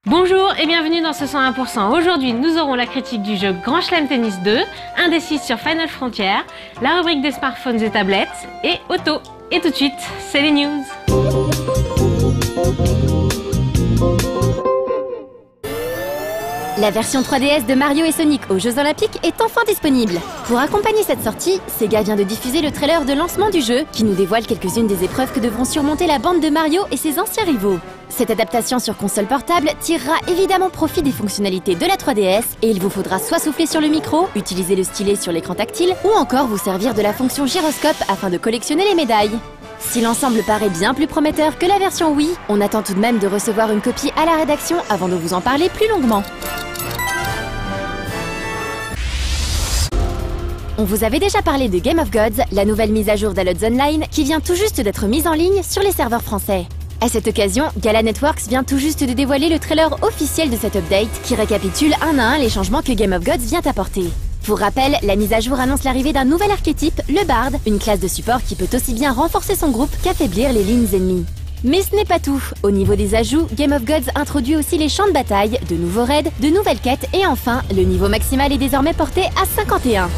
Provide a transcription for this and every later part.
Bonjour et bienvenue dans ce 101%. Aujourd'hui, nous aurons la critique du jeu Grand Chelem Tennis 2, Indécise sur Final Frontier, la rubrique des smartphones et tablettes et auto. Et tout de suite, c'est les news. La version 3DS de Mario et Sonic aux Jeux Olympiques est enfin disponible. Pour accompagner cette sortie, Sega vient de diffuser le trailer de lancement du jeu qui nous dévoile quelques-unes des épreuves que devront surmonter la bande de Mario et ses anciens rivaux. Cette adaptation sur console portable tirera évidemment profit des fonctionnalités de la 3DS et il vous faudra soit souffler sur le micro, utiliser le stylet sur l'écran tactile ou encore vous servir de la fonction gyroscope afin de collectionner les médailles. Si l'ensemble paraît bien plus prometteur que la version Wii, on attend tout de même de recevoir une copie à la rédaction avant de vous en parler plus longuement. On vous avait déjà parlé de Game of Gods, la nouvelle mise à jour d'Alods Online qui vient tout juste d'être mise en ligne sur les serveurs français. À cette occasion, Gala Networks vient tout juste de dévoiler le trailer officiel de cette update qui récapitule un à un les changements que Game of Gods vient apporter. Pour rappel, la mise à jour annonce l'arrivée d'un nouvel archétype, le Bard, une classe de support qui peut aussi bien renforcer son groupe qu'affaiblir les lignes ennemies. Mais ce n'est pas tout. Au niveau des ajouts, Game of Gods introduit aussi les champs de bataille, de nouveaux raids, de nouvelles quêtes et enfin, le niveau maximal est désormais porté à 51.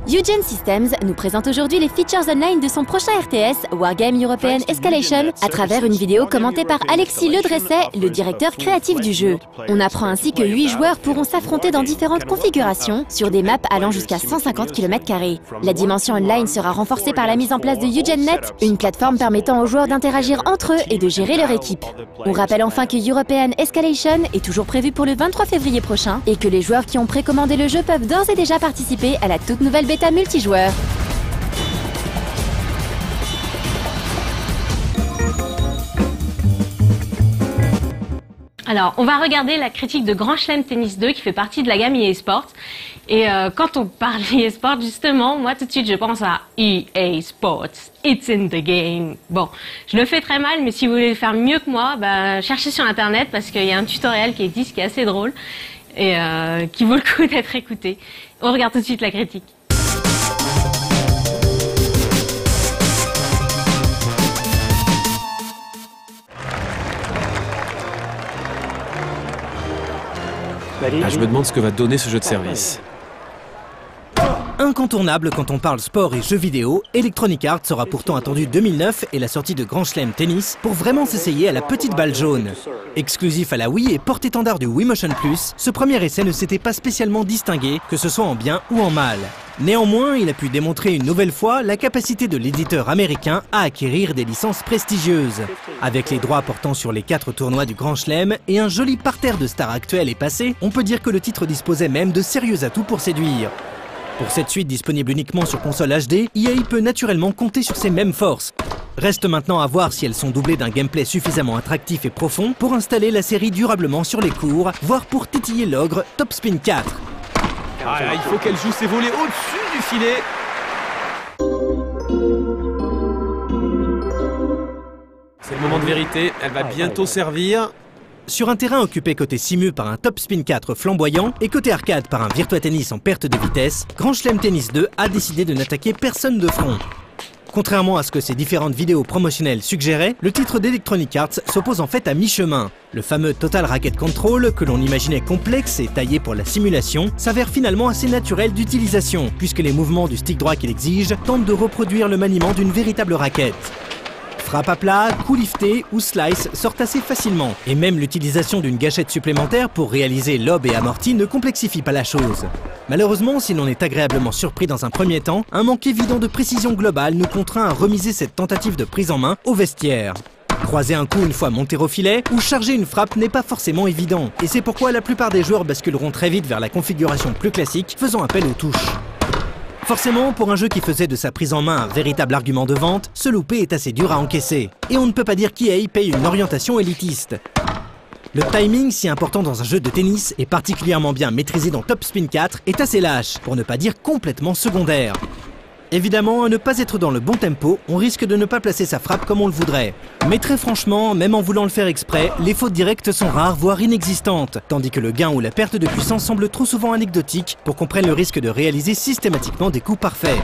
Eugene Systems nous présente aujourd'hui les features online de son prochain RTS, Wargame European Escalation, à travers une vidéo commentée par Alexis Ledresset, le directeur créatif du jeu. On apprend ainsi que 8 joueurs pourront s'affronter dans différentes configurations, sur des maps allant jusqu'à 150 km². La dimension online sera renforcée par la mise en place de EugeneNet, une plateforme permettant aux joueurs d'interagir entre eux et de gérer leur équipe. On rappelle enfin que European Escalation est toujours prévu pour le 23 février prochain, et que les joueurs qui ont précommandé le jeu peuvent d'ores et déjà participer à la toute nouvelle bêta multijoueur. Alors, on va regarder la critique de Grand Chelem Tennis 2 qui fait partie de la gamme EA Sports. Et quand on parle EA Sports, justement, moi tout de suite je pense à EA Sports, it's in the game. Bon, je le fais très mal, mais si vous voulez le faire mieux que moi, bah, cherchez sur internet parce qu'il y a un tutoriel qui existe qui est assez drôle et qui vaut le coup d'être écouté. On regarde tout de suite la critique. Ah, je me demande ce que va donner ce jeu de service. Incontournable quand on parle sport et jeux vidéo, Electronic Arts aura pourtant attendu 2009 et la sortie de Grand Chelem Tennis pour vraiment s'essayer à la petite balle jaune. Exclusif à la Wii et porte-étendard du Wii Motion Plus, ce premier essai ne s'était pas spécialement distingué, que ce soit en bien ou en mal. Néanmoins, il a pu démontrer une nouvelle fois la capacité de l'éditeur américain à acquérir des licences prestigieuses. Avec les droits portant sur les 4 tournois du Grand Chelem et un joli parterre de stars actuelles et passées, on peut dire que le titre disposait même de sérieux atouts pour séduire. Pour cette suite disponible uniquement sur console HD, EA peut naturellement compter sur ces mêmes forces. Reste maintenant à voir si elles sont doublées d'un gameplay suffisamment attractif et profond pour installer la série durablement sur les cours, voire pour titiller l'ogre Top Spin 4. Ah là, il faut qu'elle joue ses volets au-dessus du filet. C'est le moment de vérité, elle va bientôt servir. Sur un terrain occupé côté simu par un Top Spin 4 flamboyant et côté arcade par un Virtua Tennis en perte de vitesse, Grand Chelem Tennis 2 a décidé de n'attaquer personne de front. Contrairement à ce que ces différentes vidéos promotionnelles suggéraient, le titre d'Electronic Arts s'oppose en fait à mi-chemin. Le fameux Total Racket Control, que l'on imaginait complexe et taillé pour la simulation, s'avère finalement assez naturel d'utilisation, puisque les mouvements du stick droit qu'il exige tentent de reproduire le maniement d'une véritable raquette. Frappe à plat, coup lifté ou slice sortent assez facilement, et même l'utilisation d'une gâchette supplémentaire pour réaliser lob et amorti ne complexifie pas la chose. Malheureusement, si l'on est agréablement surpris dans un premier temps, un manque évident de précision globale nous contraint à remiser cette tentative de prise en main au vestiaire. Croiser un coup une fois monté au filet ou charger une frappe n'est pas forcément évident, et c'est pourquoi la plupart des joueurs basculeront très vite vers la configuration plus classique, faisant appel aux touches. Forcément, pour un jeu qui faisait de sa prise en main un véritable argument de vente, se louper est assez dur à encaisser. Et on ne peut pas dire qu'EA paye une orientation élitiste. Le timing, si important dans un jeu de tennis, et particulièrement bien maîtrisé dans Top Spin 4, est assez lâche, pour ne pas dire complètement secondaire. Évidemment, à ne pas être dans le bon tempo, on risque de ne pas placer sa frappe comme on le voudrait. Mais très franchement, même en voulant le faire exprès, les fautes directes sont rares, voire inexistantes, tandis que le gain ou la perte de puissance semble trop souvent anecdotique pour qu'on prenne le risque de réaliser systématiquement des coups parfaits.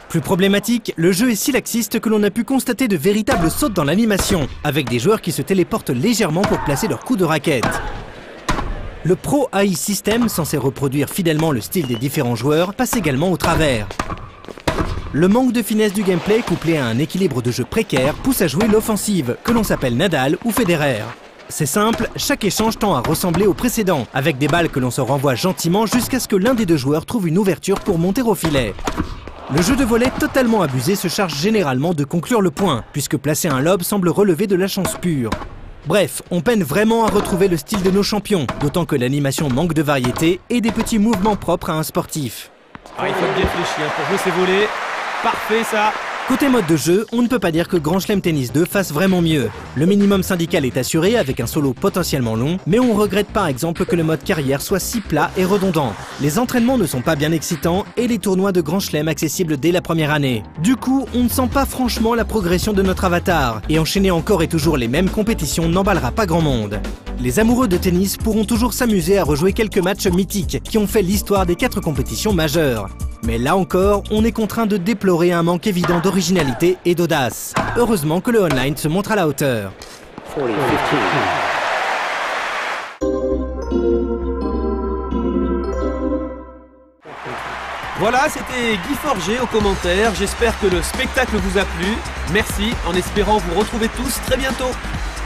Plus problématique, le jeu est si laxiste que l'on a pu constater de véritables sautes dans l'animation, avec des joueurs qui se téléportent légèrement pour placer leurs coups de raquette. Le Pro AI System, censé reproduire fidèlement le style des différents joueurs, passe également au travers. Le manque de finesse du gameplay, couplé à un équilibre de jeu précaire, pousse à jouer l'offensive, que l'on s'appelle Nadal ou Federer. C'est simple, chaque échange tend à ressembler au précédent, avec des balles que l'on se renvoie gentiment jusqu'à ce que l'un des deux joueurs trouve une ouverture pour monter au filet. Le jeu de volley totalement abusé se charge généralement de conclure le point, puisque placer un lob semble relever de la chance pure. Bref, on peine vraiment à retrouver le style de nos champions, d'autant que l'animation manque de variété et des petits mouvements propres à un sportif. Ah, il faut être bien réfléchi pour jouer ses volets. Parfait ça. Côté mode de jeu, on ne peut pas dire que Grand Chelem Tennis 2 fasse vraiment mieux. Le minimum syndical est assuré avec un solo potentiellement long, mais on regrette par exemple que le mode carrière soit si plat et redondant. Les entraînements ne sont pas bien excitants et les tournois de Grand Chelem accessibles dès la première année. Du coup, on ne sent pas franchement la progression de notre avatar, et enchaîner encore et toujours les mêmes compétitions n'emballera pas grand monde. Les amoureux de tennis pourront toujours s'amuser à rejouer quelques matchs mythiques qui ont fait l'histoire des 4 compétitions majeures. Mais là encore, on est contraint de déplorer un manque évident d'originalité et d'audace. Heureusement que le online se montre à la hauteur. Voilà, c'était Guy Forger aux commentaires. J'espère que le spectacle vous a plu. Merci, en espérant vous retrouver tous très bientôt.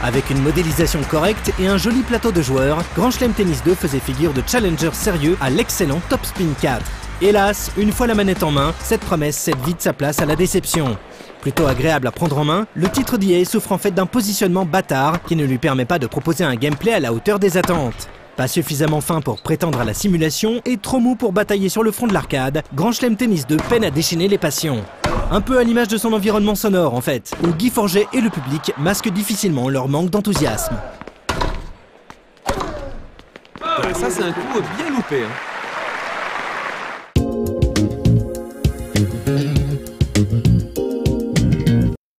Avec une modélisation correcte et un joli plateau de joueurs, Grand Chelem Tennis 2 faisait figure de challenger sérieux à l'excellent Top Spin 4. Hélas, une fois la manette en main, cette promesse cède vite sa place à la déception. Plutôt agréable à prendre en main, le titre d'EA souffre en fait d'un positionnement bâtard qui ne lui permet pas de proposer un gameplay à la hauteur des attentes. Pas suffisamment fin pour prétendre à la simulation et trop mou pour batailler sur le front de l'arcade, Grand Chelem Tennis 2 peine à déchaîner les passions. Un peu à l'image de son environnement sonore en fait, où Guy Forget et le public masquent difficilement leur manque d'enthousiasme. Ça c'est un coup bien loupé.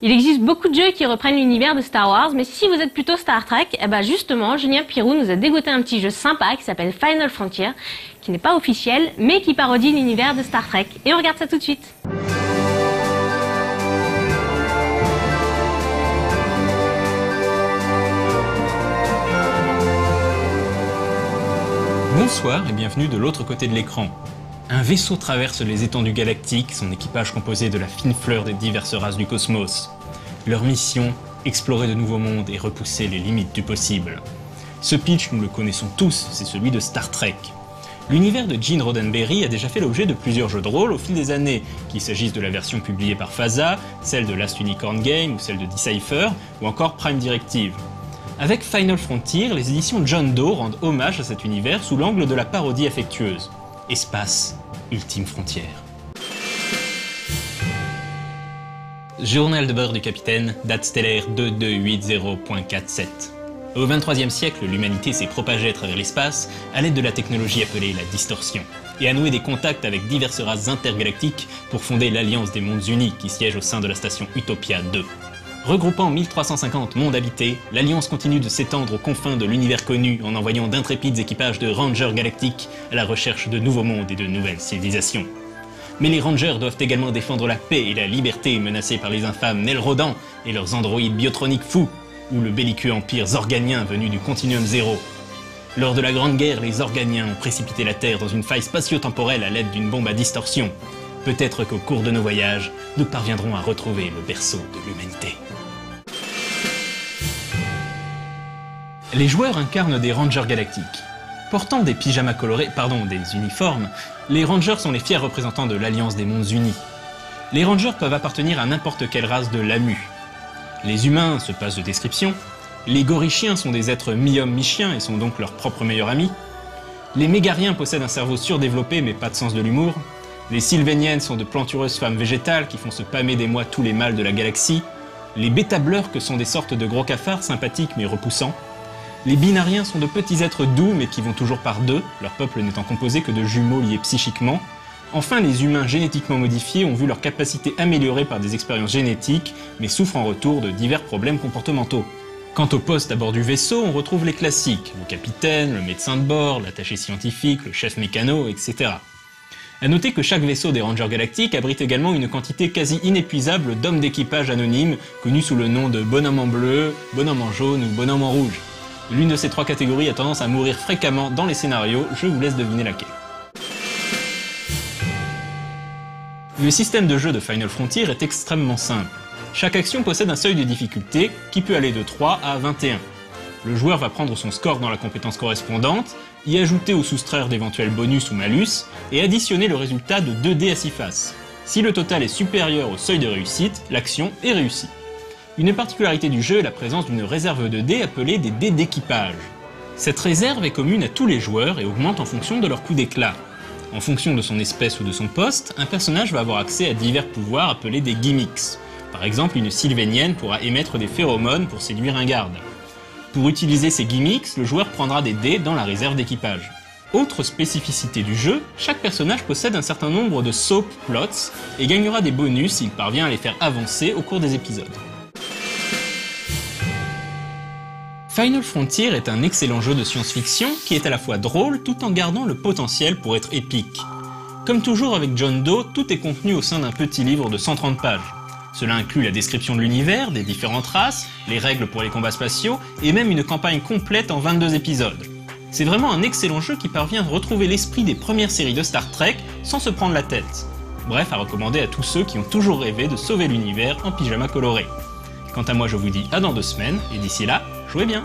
Il existe beaucoup de jeux qui reprennent l'univers de Star Wars, mais si vous êtes plutôt Star Trek, eh ben justement, Julien Pirou nous a dégoté un petit jeu sympa qui s'appelle Final Frontier, qui n'est pas officiel, mais qui parodie l'univers de Star Trek. Et on regarde ça tout de suite. Bonsoir et bienvenue de l'autre côté de l'écran. Un vaisseau traverse les étendues galactiques, son équipage composé de la fine fleur des diverses races du cosmos. Leur mission, explorer de nouveaux mondes et repousser les limites du possible. Ce pitch, nous le connaissons tous, c'est celui de Star Trek. L'univers de Gene Roddenberry a déjà fait l'objet de plusieurs jeux de rôle au fil des années, qu'il s'agisse de la version publiée par FASA, celle de Last Unicorn Game ou celle de Decipher, ou encore Prime Directive. Avec Final Frontier, les éditions John Doe rendent hommage à cet univers sous l'angle de la parodie affectueuse. Espace, ultime frontière. Journal de bord du capitaine, date stellaire 2280.47. Au XXIIIe siècle, l'humanité s'est propagée à travers l'espace à l'aide de la technologie appelée la distorsion, et a noué des contacts avec diverses races intergalactiques pour fonder l'Alliance des Mondes Unis qui siège au sein de la station Utopia 2. Regroupant 1350 mondes habités, l'Alliance continue de s'étendre aux confins de l'univers connu en envoyant d'intrépides équipages de Rangers galactiques à la recherche de nouveaux mondes et de nouvelles civilisations. Mais les Rangers doivent également défendre la paix et la liberté menacées par les infâmes Nelrodans et leurs androïdes biotroniques fous, ou le belliqueux empire zorganien venu du Continuum Zéro. Lors de la Grande Guerre, les Zorganiens ont précipité la Terre dans une faille spatio-temporelle à l'aide d'une bombe à distorsion. Peut-être qu'au cours de nos voyages, nous parviendrons à retrouver le berceau de l'humanité. Les joueurs incarnent des Rangers galactiques. Portant des pyjamas colorés, des uniformes, les Rangers sont les fiers représentants de l'Alliance des Mondes Unis. Les Rangers peuvent appartenir à n'importe quelle race de Lamu. Les humains se passent de description. Les gorichiens sont des êtres mi-hommes mi-chiens et sont donc leurs propres meilleurs amis. Les mégariens possèdent un cerveau surdéveloppé mais pas de sens de l'humour. Les sylvéniennes sont de plantureuses femmes végétales qui font se pâmer des mois tous les mâles de la galaxie. Les bêta-blurks sont des sortes de gros cafards sympathiques mais repoussants. Les binariens sont de petits êtres doux mais qui vont toujours par deux, leur peuple n'étant composé que de jumeaux liés psychiquement. Enfin, les humains génétiquement modifiés ont vu leurs capacités améliorées par des expériences génétiques, mais souffrent en retour de divers problèmes comportementaux. Quant aux postes à bord du vaisseau, on retrouve les classiques, le capitaine, le médecin de bord, l'attaché scientifique, le chef mécano, etc. A noter que chaque vaisseau des Rangers Galactiques abrite également une quantité quasi inépuisable d'hommes d'équipage anonymes, connus sous le nom de bonhomme en bleu, bonhomme en jaune ou bonhomme en rouge. L'une de ces trois catégories a tendance à mourir fréquemment dans les scénarios, je vous laisse deviner laquelle. Le système de jeu de Final Frontier est extrêmement simple. Chaque action possède un seuil de difficulté qui peut aller de 3 à 21. Le joueur va prendre son score dans la compétence correspondante, y ajouter ou soustraire d'éventuels bonus ou malus, et additionner le résultat de 2 dés à 6 faces. Si le total est supérieur au seuil de réussite, l'action est réussie. Une particularité du jeu est la présence d'une réserve de dés appelée des dés d'équipage. Cette réserve est commune à tous les joueurs et augmente en fonction de leur coup d'éclat. En fonction de son espèce ou de son poste, un personnage va avoir accès à divers pouvoirs appelés des gimmicks. Par exemple, une sylvénienne pourra émettre des phéromones pour séduire un garde. Pour utiliser ces gimmicks, le joueur prendra des dés dans la réserve d'équipage. Autre spécificité du jeu, chaque personnage possède un certain nombre de soap plots et gagnera des bonus s'il parvient à les faire avancer au cours des épisodes. Final Frontier est un excellent jeu de science-fiction qui est à la fois drôle tout en gardant le potentiel pour être épique. Comme toujours avec John Doe, tout est contenu au sein d'un petit livre de 130 pages. Cela inclut la description de l'univers, des différentes races, les règles pour les combats spatiaux et même une campagne complète en 22 épisodes. C'est vraiment un excellent jeu qui parvient à retrouver l'esprit des premières séries de Star Trek sans se prendre la tête. Bref, à recommander à tous ceux qui ont toujours rêvé de sauver l'univers en pyjama coloré. Quant à moi, je vous dis à dans 2 semaines et d'ici là, jouez bien!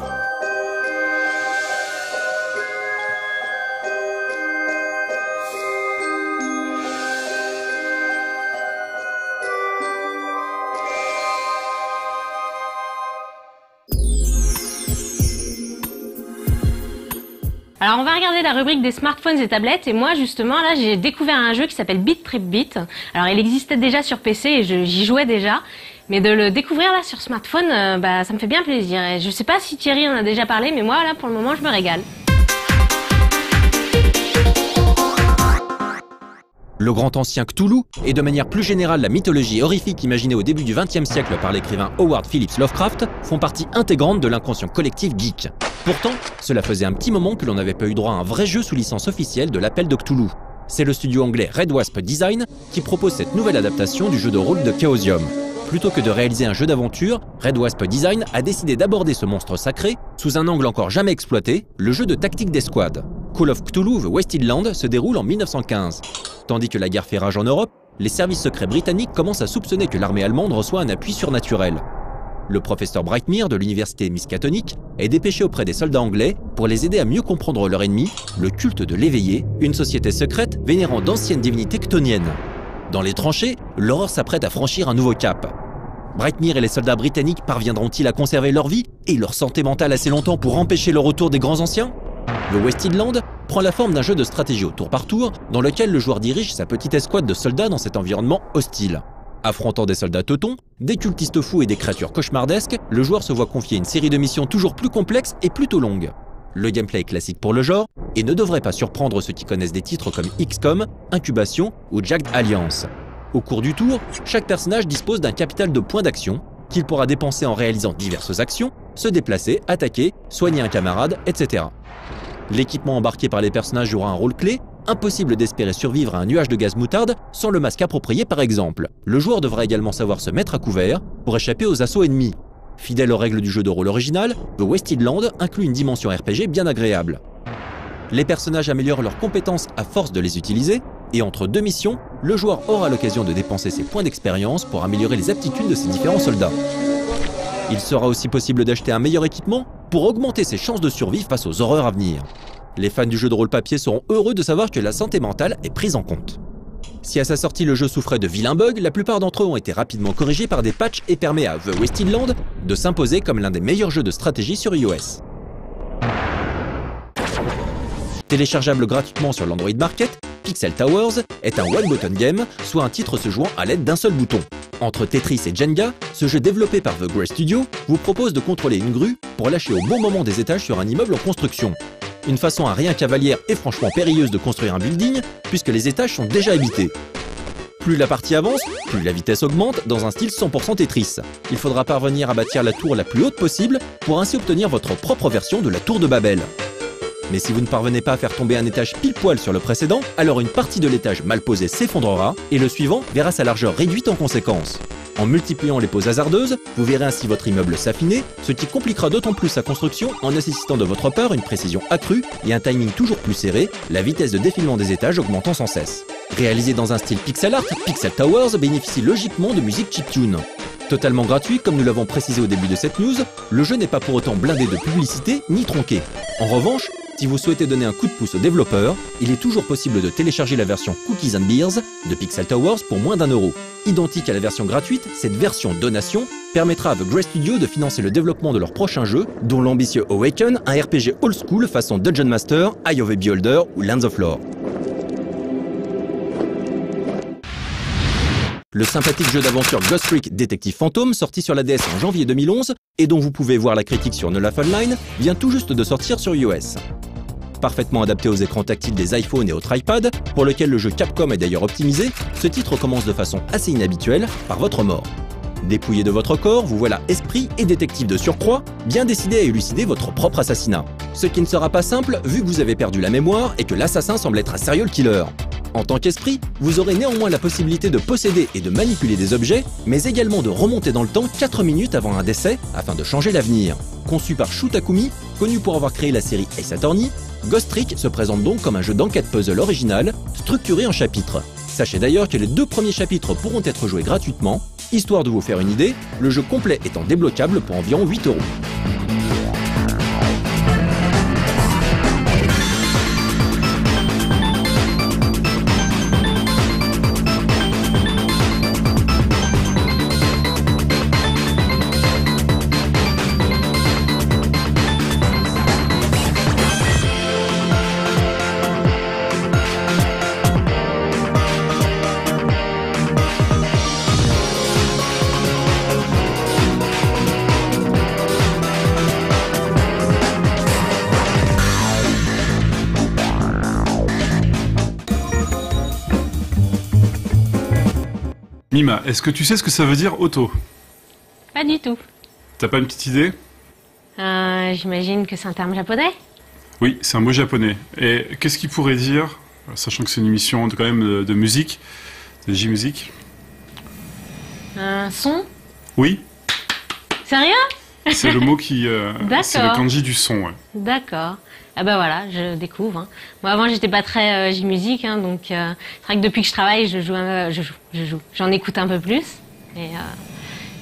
Alors on va regarder la rubrique des smartphones et tablettes et moi justement là j'ai découvert un jeu qui s'appelle Beat Trip Beat. Alors il existait déjà sur PC et j'y jouais déjà, mais de le découvrir là sur smartphone, ça me fait bien plaisir. Et je sais pas si Thierry en a déjà parlé, mais moi là pour le moment je me régale. Le grand ancien Cthulhu, et de manière plus générale la mythologie horrifique imaginée au début du XXe siècle par l'écrivain Howard Phillips Lovecraft, font partie intégrante de l'inconscient collectif geek. Pourtant, cela faisait un petit moment que l'on n'avait pas eu droit à un vrai jeu sous licence officielle de l'appel de Cthulhu. C'est le studio anglais Red Wasp Design qui propose cette nouvelle adaptation du jeu de rôle de Chaosium. Plutôt que de réaliser un jeu d'aventure, Red Wasp Design a décidé d'aborder ce monstre sacré sous un angle encore jamais exploité, le jeu de tactique d'escouade. Call of Cthulhu The Wasted Land se déroule en 1915. Tandis que la guerre fait rage en Europe, les services secrets britanniques commencent à soupçonner que l'armée allemande reçoit un appui surnaturel. Le professeur Brightmere de l'université Miskatonic est dépêché auprès des soldats anglais pour les aider à mieux comprendre leur ennemi, le culte de l'éveillé, une société secrète vénérant d'anciennes divinités chtoniennes. Dans les tranchées, l'horreur s'apprête à franchir un nouveau cap. Brightmere et les soldats britanniques parviendront-ils à conserver leur vie et leur santé mentale assez longtemps pour empêcher le retour des grands anciens ? The Wasted Land prend la forme d'un jeu de stratégie au tour par tour dans lequel le joueur dirige sa petite escouade de soldats dans cet environnement hostile. Affrontant des soldats teutons, des cultistes fous et des créatures cauchemardesques, le joueur se voit confier une série de missions toujours plus complexes et plutôt longues. Le gameplay est classique pour le genre et ne devrait pas surprendre ceux qui connaissent des titres comme XCOM, Incubation ou Jagged Alliance. Au cours du tour, chaque personnage dispose d'un capital de points d'action qu'il pourra dépenser en réalisant diverses actions, se déplacer, attaquer, soigner un camarade, etc. L'équipement embarqué par les personnages jouera un rôle clé, impossible d'espérer survivre à un nuage de gaz moutarde sans le masque approprié par exemple. Le joueur devra également savoir se mettre à couvert pour échapper aux assauts ennemis. Fidèle aux règles du jeu de rôle original, The Wasted Land inclut une dimension RPG bien agréable. Les personnages améliorent leurs compétences à force de les utiliser, et entre 2 missions, le joueur aura l'occasion de dépenser ses points d'expérience pour améliorer les aptitudes de ses différents soldats. Il sera aussi possible d'acheter un meilleur équipement pour augmenter ses chances de survie face aux horreurs à venir. Les fans du jeu de rôle papier seront heureux de savoir que la santé mentale est prise en compte. Si à sa sortie le jeu souffrait de vilains bugs, la plupart d'entre eux ont été rapidement corrigés par des patchs et permet à The Wasted Land de s'imposer comme l'un des meilleurs jeux de stratégie sur iOS. Téléchargeable gratuitement sur l'Android Market, Pixel Towers est un one-button game, soit un titre se jouant à l'aide d'un seul bouton. Entre Tetris et Jenga, ce jeu développé par The Grey Studio vous propose de contrôler une grue pour lâcher au bon moment des étages sur un immeuble en construction. Une façon à rien cavalière et franchement périlleuse de construire un building, puisque les étages sont déjà habités. Plus la partie avance, plus la vitesse augmente dans un style 100% Tetris. Il faudra parvenir à bâtir la tour la plus haute possible pour ainsi obtenir votre propre version de la tour de Babel. Mais si vous ne parvenez pas à faire tomber un étage pile poil sur le précédent, alors une partie de l'étage mal posé s'effondrera et le suivant verra sa largeur réduite en conséquence. En multipliant les poses hasardeuses, vous verrez ainsi votre immeuble s'affiner, ce qui compliquera d'autant plus sa construction en nécessitant de votre part une précision accrue et un timing toujours plus serré, la vitesse de défilement des étages augmentant sans cesse. Réalisé dans un style pixel art, Pixel Towers bénéficie logiquement de musique chiptune. Totalement gratuit, comme nous l'avons précisé au début de cette news, le jeu n'est pas pour autant blindé de publicité ni tronqué. En revanche, si vous souhaitez donner un coup de pouce aux développeurs, il est toujours possible de télécharger la version Cookies and Beers de Pixel Towers pour moins d'€1. Identique à la version gratuite, cette version donation permettra à The Grey Studio de financer le développement de leur prochain jeu, dont l'ambitieux Awaken, un RPG old school façon Dungeon Master, Eye of the Beholder ou Lands of Lore. Le sympathique jeu d'aventure Ghost Trick Détective Fantôme, sorti sur la DS en janvier 2011, et dont vous pouvez voir la critique sur No Laugh Online, vient tout juste de sortir sur iOS. Parfaitement adapté aux écrans tactiles des iPhones et autres iPads, pour lequel le jeu Capcom est d'ailleurs optimisé, ce titre commence de façon assez inhabituelle par votre mort. Dépouillé de votre corps, vous voilà esprit et détective de surcroît, bien décidé à élucider votre propre assassinat. Ce qui ne sera pas simple vu que vous avez perdu la mémoire et que l'assassin semble être un serial killer. En tant qu'esprit, vous aurez néanmoins la possibilité de posséder et de manipuler des objets, mais également de remonter dans le temps 4 minutes avant un décès afin de changer l'avenir. Conçu par Shu Takumi, connu pour avoir créé la série Ace Attorney, Ghost Trick se présente donc comme un jeu d'enquête puzzle original, structuré en chapitres. Sachez d'ailleurs que les 2 premiers chapitres pourront être joués gratuitement, histoire de vous faire une idée, le jeu complet étant débloquable pour environ 8€. Mima, est-ce que tu sais ce que ça veut dire auto? Pas du tout. T'as pas une petite idée? J'imagine que c'est un terme japonais. Oui, c'est un mot japonais. Et qu'est-ce qu'il pourrait dire, sachant que c'est une émission quand même de musique, de J-Music? Un son? Oui, Sérieux? c'est le mot qui... c'est le kanji du son, ouais. D'accord. Ah bah voilà, je découvre. Hein. Moi avant j'étais pas très J-Music, hein, donc c'est vrai que depuis que je travaille, je joue. J'en écoute un peu plus et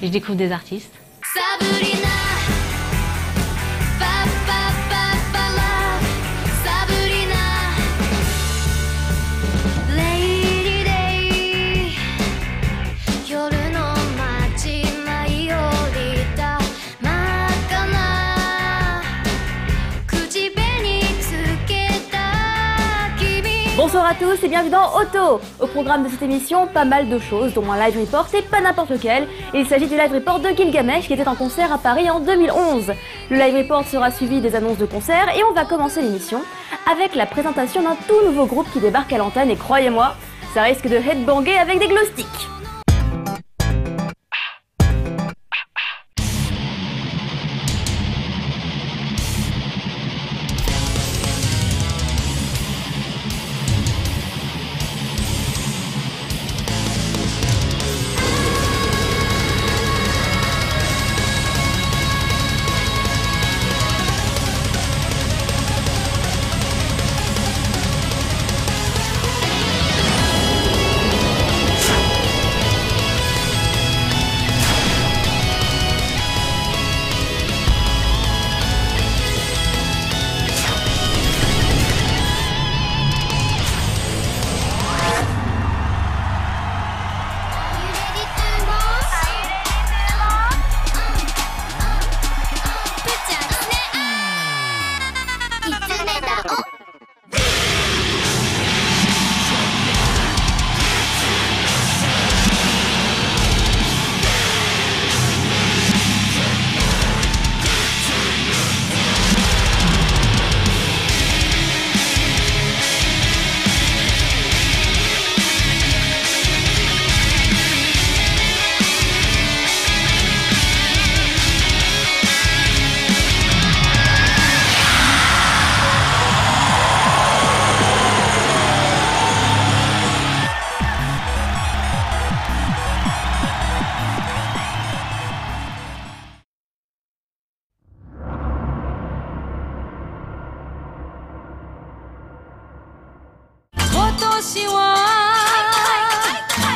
je découvre des artistes. Sabrina, pa, pa, pa, pa, la. Sabrina, Lady Day, yoru no machi mai orita makana, kujibe ni tsuketa kimi. Bonsoir à tous et bienvenue dans Auto. Au programme de cette émission, pas mal de choses, dont un live report et pas n'importe lequel. Il s'agit du live report de Gilgamesh qui était en concert à Paris en 2011. Le live report sera suivi des annonces de concerts et on va commencer l'émission avec la présentation d'un tout nouveau groupe qui débarque à l'antenne et croyez-moi, ça risque de headbanger avec des glow sticks.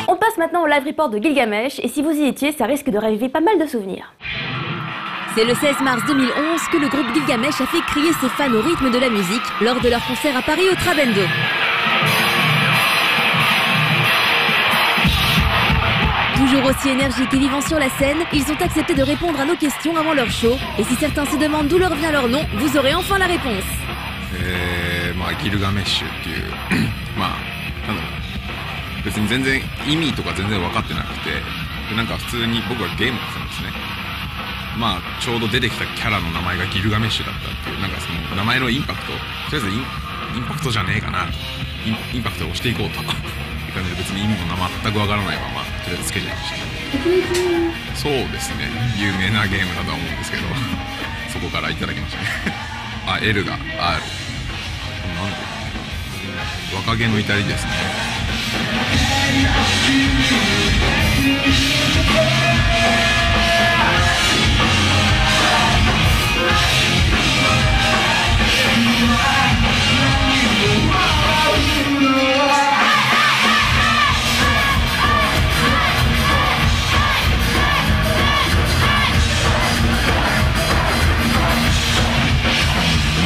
On passe maintenant au live report de Gilgamesh, et si vous y étiez, ça risque de raviver pas mal de souvenirs. C'est le 16 mars 2011 que le groupe Gilgamesh a fait crier ses fans au rythme de la musique lors de leur concert à Paris au Trabendo. Toujours aussi énergiques et vivants sur la scène, ils ont accepté de répondre à nos questions avant leur show. Et si certains se demandent d'où leur vient leur nom, vous aurez enfin la réponse. ギルガメッシュっていうまあなんだろう別に全然意味とか全然分かってなくてでなんか普通に僕はゲームをするんですね。まあちょうど出てきたキャラの名前がギルガメッシュだったっていうなんかその名前のインパクトとりあえずインパクトじゃねえかなとインパクトを押していこうとって感じで別に意味も全く分からないままとりあえずつけちゃいました。そうですね有名なゲームだとは思うんですけどそこからいただきましたねあ L が Rなんで若気の至りですね。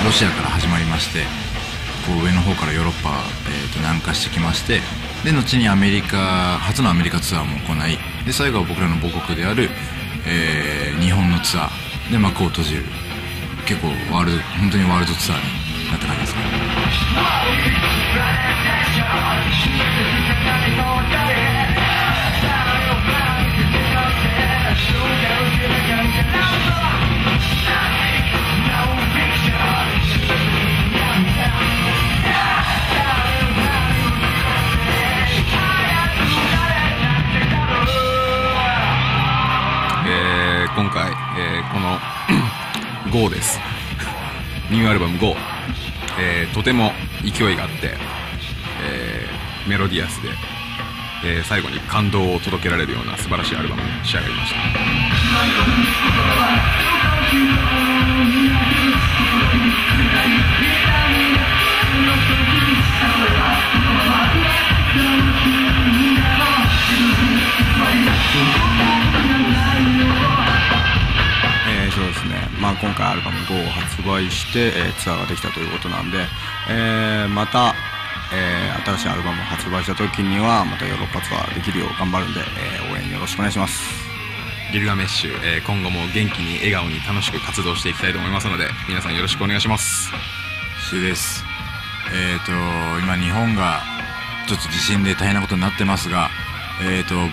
ロシアから始まりましてこう上の方からヨーロッパ、南下してきましてで後にアメリカ初のアメリカツアーも行いで最後は僕らの母国である、日本のツアーで幕を閉じる結構本当にワールドツアーになった感じですね。今回、このGO ですニューアルバム GO、とても勢いがあって、メロディアスで、最後に感動を届けられるような素晴らしいアルバムに仕上がりました。そうですね、まあ、今回アルバム GO を発売して、ツアーができたということなんで、また、新しいアルバムを発売した時にはまたヨーロッパツアーできるよう頑張るんで、応援よろしくお願いします。ギルガメッシュ、今後も元気に笑顔に楽しく活動していきたいと思いますので皆さんよろしくお願いします。シュです。今日本がちょっと地震で大変なことになってますが、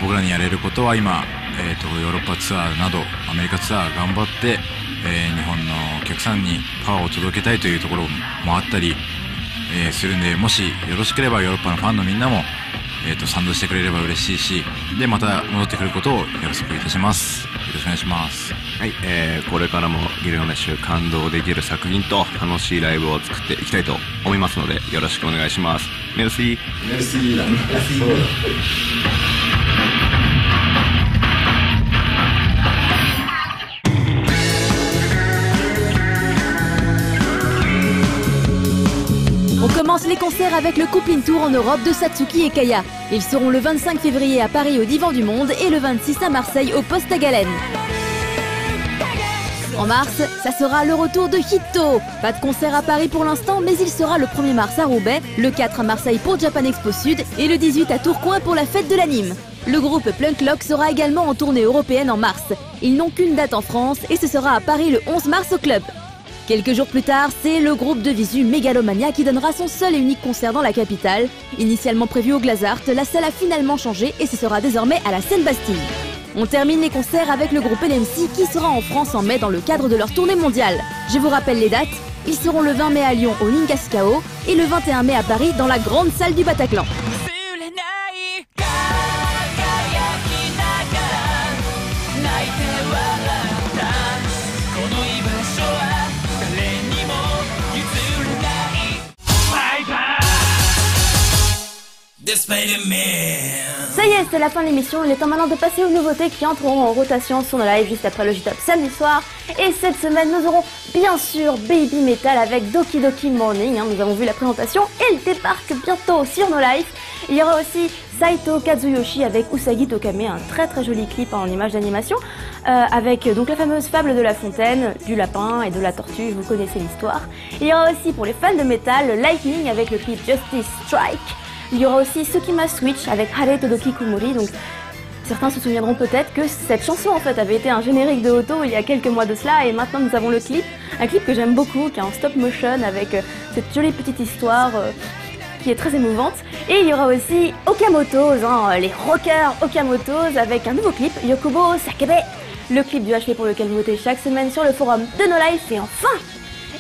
僕らにやれることは今、ヨーロッパツアーなどアメリカツアー頑張って、日本のお客さんにパワーを届けたいというところもあったり、するんでもしよろしければヨーロッパのファンのみんなも、賛同してくれれば嬉しいしでまた戻ってくることをよろしくいたします。よろしくお願いします。はい、これからもギルガメッシュ感動できる作品と楽しいライブを作っていきたいと思いますのでよろしくお願いします。メルシーメルシーだOn commence les concerts avec le Coupling Tour en Europe de Satsuki et Kaya. Ils seront le 25 février à Paris au Divan du Monde et le 26 à Marseille au Poste à Galène. En mars, ça sera le retour de Hitto. Pas de concert à Paris pour l'instant, mais il sera le 1er mars à Roubaix, le 4 à Marseille pour Japan Expo Sud et le 18 à Tourcoing pour la fête de l'anime. Le groupe Plunklock sera également en tournée européenne en mars. Ils n'ont qu'une date en France et ce sera à Paris le 11 mars au club. Quelques jours plus tard, c'est le groupe de visu Megalomania qui donnera son seul et unique concert dans la capitale. Initialement prévu au Glazart, la salle a finalement changé et ce sera désormais à la Seine-Bastille. On termine les concerts avec le groupe LMC qui sera en France en mai dans le cadre de leur tournée mondiale. Je vous rappelle les dates, ils seront le 20 mai à Lyon au Ningaskao et le 21 mai à Paris dans la grande salle du Bataclan. This Ça y est, c'est la fin de l'émission. Il est temps maintenant de passer aux nouveautés qui entreront en rotation sur nos lives juste après le J-Top samedi soir. Et cette semaine, nous aurons bien sûr Baby Metal avec Doki Doki Morning. Nous avons vu la présentation et il débarque bientôt sur nos lives. Il y aura aussi Saito Kazuyoshi avec Usagi Tokame, un très très joli clip en image d'animation, avec donc la fameuse fable de la fontaine, du lapin et de la tortue, vous connaissez l'histoire. Il y aura aussi pour les fans de métal Lightning avec le clip Justice Strike. Il y aura aussi Tsukima Switch avec Hare Todoki Kumori. Donc certains se souviendront peut-être que cette chanson en fait avait été un générique de Oto il y a quelques mois de cela, et maintenant nous avons le clip, un clip que j'aime beaucoup, qui est en stop motion avec cette jolie petite histoire qui est très émouvante. Et il y aura aussi Okamotos, les rockers Okamotos, avec un nouveau clip, Yokobo Sakebe, le clip du HP pour lequel vous votez chaque semaine sur le forum de No Life. Et enfin,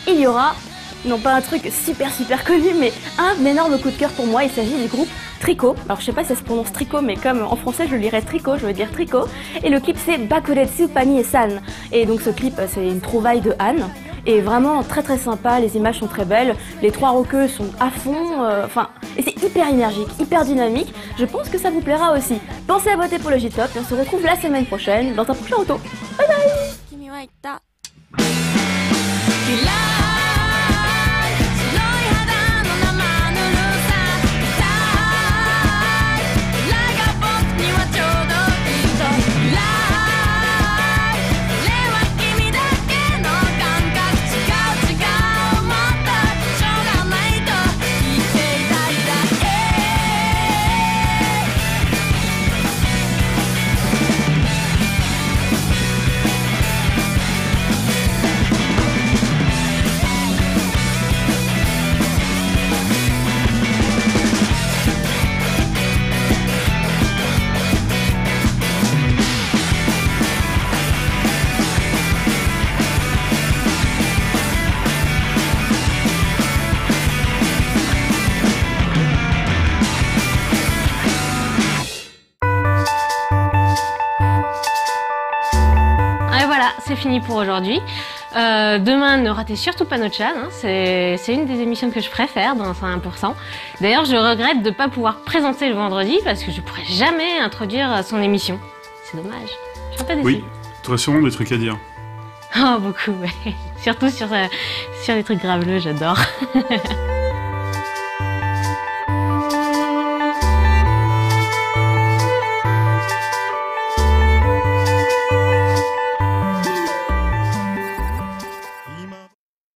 il y aura, non pas un truc super connu, mais un énorme coup de cœur pour moi. Il s'agit du groupe Tricot. Alors je sais pas si ça se prononce Tricot, mais comme en français je le lirais Tricot, je veux dire Tricot. Et le clip c'est Bakuretsu Pani et San. Et donc ce clip c'est une trouvaille de Anne. Et vraiment très très sympa, les images sont très belles, les trois rockeux sont à fond, et c'est hyper énergique, hyper dynamique. Je pense que ça vous plaira aussi. Pensez à voter pour le J-Top et on se retrouve la semaine prochaine dans un prochain auto. Bye bye. C'est fini pour aujourd'hui. Demain, ne ratez surtout pas notre chat. C'est une des émissions que je préfère dans 101%. D'ailleurs, je regrette de ne pas pouvoir présenter le vendredi parce que je ne pourrais jamais introduire son émission. C'est dommage. Je serais pas déçue. Oui, tu aurais sûrement des trucs à dire. Oh, beaucoup, ouais. Surtout sur les trucs graveleux, j'adore.